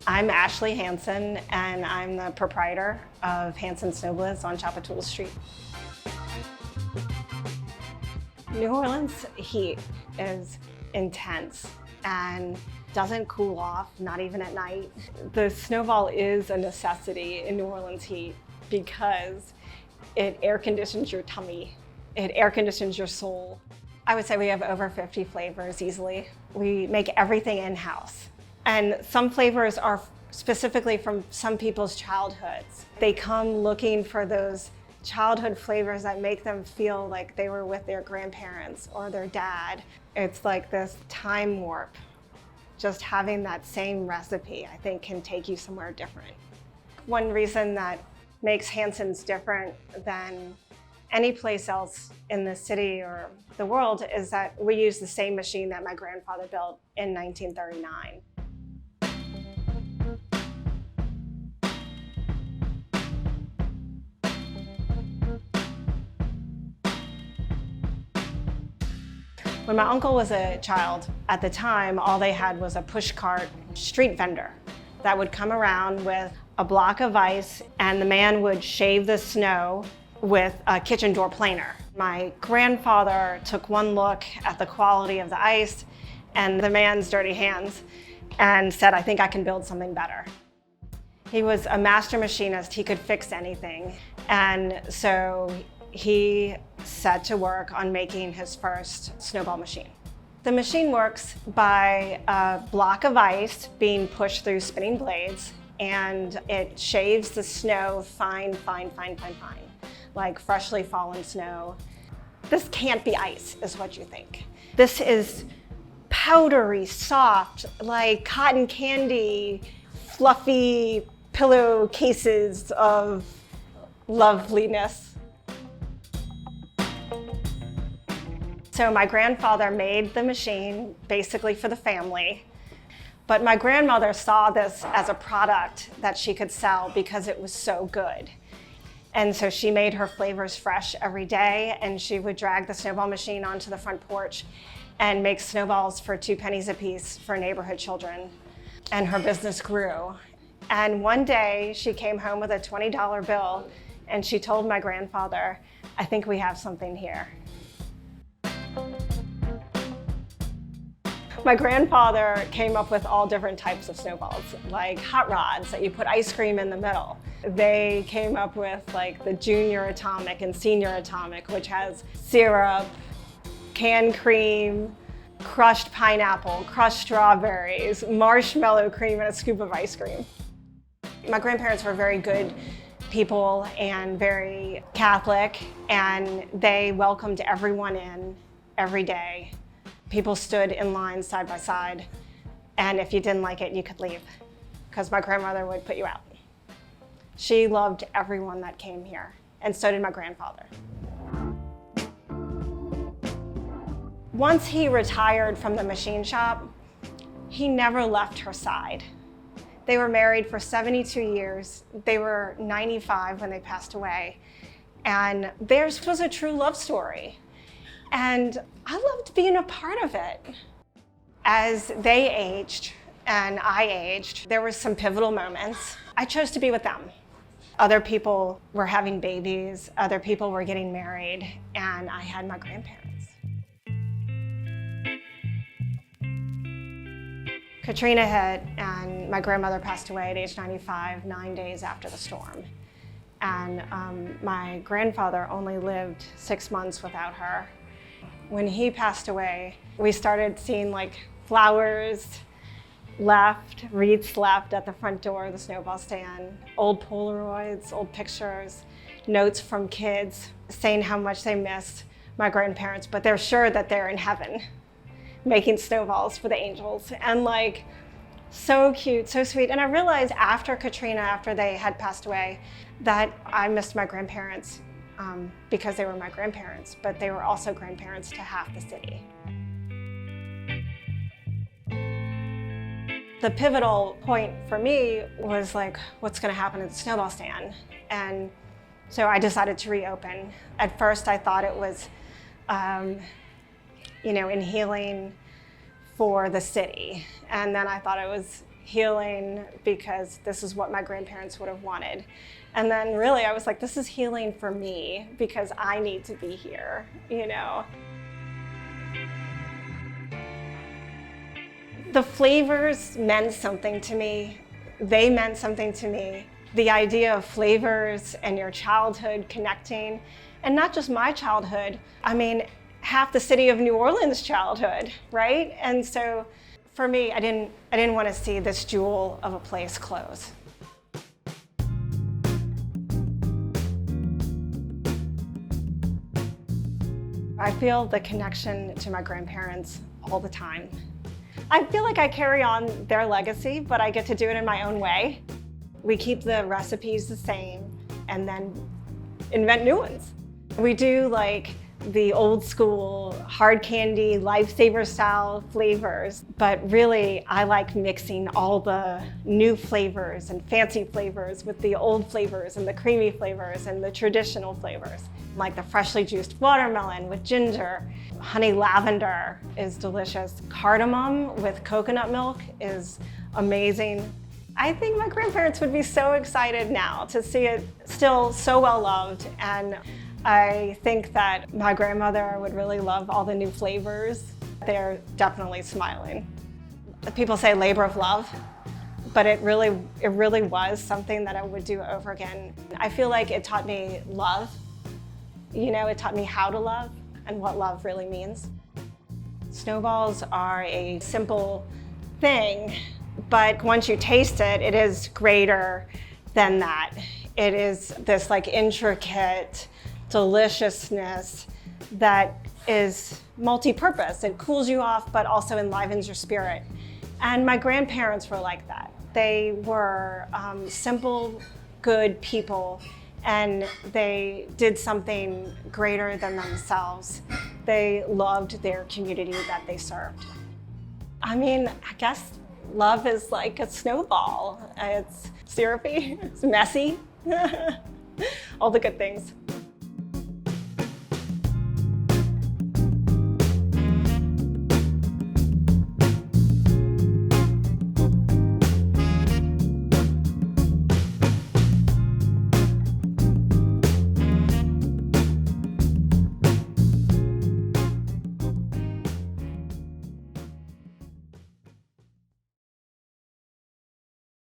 I'm Ashley Hansen, and I'm the proprietor of Hansen'S Sno-Bliz on Chapel Street. New Orleans heat is intense and doesn't cool off, not even at night. The snowball is a necessity in New Orleans heat because it air conditions your tummy. It air conditions your soul. I would say we have over 50 flavors easily. We make everything in-house. And some flavors are specifically from some people's childhoods. They come looking for those childhood flavors that make them feel like they were with their grandparents or their dad. It's like this time warp. Just having that same recipe, I think, can take you somewhere different. One reason that makes Hansen'S different than any place else in the city or the world is that we use the same machine that my grandfather built in 1939. When my uncle was a child, at the time, all they had was a pushcart street vendor that would come around with a block of ice, and the man would shave the snow with a kitchen door planer. My grandfather took one look at the quality of the ice and the man's dirty hands and said, "I think I can build something better." He was a master machinist. He could fix anything. And so he set to work on making his first snowball machine. The machine works by a block of ice being pushed through spinning blades, and it shaves the snow fine, like freshly fallen snow. This can't be ice, is what you think. This is powdery, soft, like cotton candy, fluffy pillowcases of loveliness. So my grandfather made the machine basically for the family, but my grandmother saw this as a product that she could sell because it was so good. And so she made her flavors fresh every day, and she would drag the snowball machine onto the front porch and make snowballs for 2 pennies a piece for neighborhood children. And her business grew. And one day she came home with a $20 bill, and she told my grandfather, "I think we have something here." My grandfather came up with all different types of snowballs, like hot rods that you put ice cream in the middle. They came up with like the junior atomic and senior atomic, which has syrup, canned cream, crushed pineapple, crushed strawberries, marshmallow cream, and a scoop of ice cream. My grandparents were very good people and very Catholic, and they welcomed everyone in every day. People stood in line side by side, and if you didn't like it, you could leave, because my grandmother would put you out. She loved everyone that came here, and so did my grandfather. Once he retired from the machine shop, he never left her side. They were married for 72 years. They were 95 when they passed away, and theirs was a true love story. And I loved being a part of it. As they aged and I aged, there were some pivotal moments. I chose to be with them. Other people were having babies, other people were getting married, and I had my grandparents. Katrina hit, and my grandmother passed away at age 95, 9 days after the storm. And my grandfather only lived 6 months without her. When he passed away, we started seeing like flowers left, wreaths left at the front door of the snowball stand, old Polaroids, old pictures, notes from kids saying how much they missed my grandparents, but they're sure that they're in heaven making snowballs for the angels. And like, so cute, so sweet. And I realized after Katrina, after they had passed away, that I missed my grandparents because they were my grandparents, but they were also grandparents to half the city. The pivotal point for me was like, what's gonna happen at the snowball stand? And so I decided to reopen. At first I thought it was, in healing for the city. And then I thought it was healing because this is what my grandparents would have wanted. And then really I was like, this is healing for me because I need to be here, you know. The flavors meant something to me. They meant something to me. The idea of flavors and your childhood connecting, and not just my childhood, I mean, half the city of New Orleans' childhood, right? And so for me, I didn't want to see this jewel of a place close. I feel the connection to my grandparents all the time. I feel like I carry on their legacy, but I get to do it in my own way. We keep the recipes the same and then invent new ones. We do like the old school hard candy, lifesaver style flavors, but really I like mixing all the new flavors and fancy flavors with the old flavors and the creamy flavors and the traditional flavors. Like the freshly juiced watermelon with ginger. Honey lavender is delicious. Cardamom with coconut milk is amazing. I think my grandparents would be so excited now to see it still so well loved, and I think that my grandmother would really love all the new flavors. They're definitely smiling. People say labor of love, but it really was something that I would do over again. I feel like it taught me love. You know, it taught me how to love and what love really means. Snowballs are a simple thing, but once you taste it, it is greater than that. It is this like intricate deliciousness that is multi-purpose. It cools you off, but also enlivens your spirit. And my grandparents were like that. They were simple, good people, and they did something greater than themselves. They loved their community that they served. I mean, I guess love is like a snowball. It's syrupy, it's messy, all the good things.